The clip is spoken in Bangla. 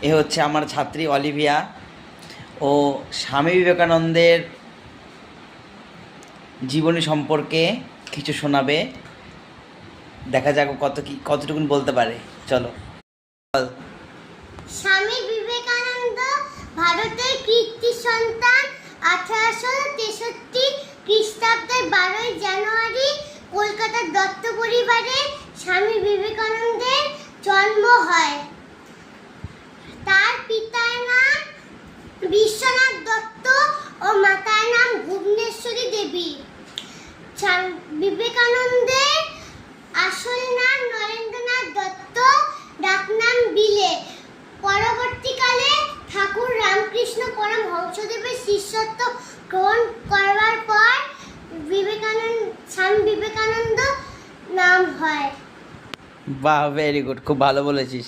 এ হচ্ছে আমার ছাত্রী অলিভিয়া। ও স্বামী বিবেকানন্দের জীবনী সম্পর্কে কিছু শোনাবে। দেখা যাক কতটুকুন বলতে পারে। চলো। স্বামী বিবেকানন্দ ভারতের কীর্তি সন্তান। 1863 খ্রিস্টাব্দের 12ই জানুয়ারি কলকাতার দত্ত পরিবারে স্বামী বিবেকানন্দের জন্ম হয়। তার পিতার নাম বিশ্বনাথ দত্ত ও মাতার নাম ভুবনেশ্বরী দেবী। বিবেকানন্দের আসল নাম নরেন্দ্রনাথ দত্ত, ডাকনাম বিলে। পরবর্তীকালে ঠাকুর রামকৃষ্ণ পরমহংসদেবের শিষ্যত্ব গ্রহণ করবার পর স্বামী বিবেকানন্দ নাম হয়। বাহ, ভেরি গুড, খুব ভালো বলেছিস।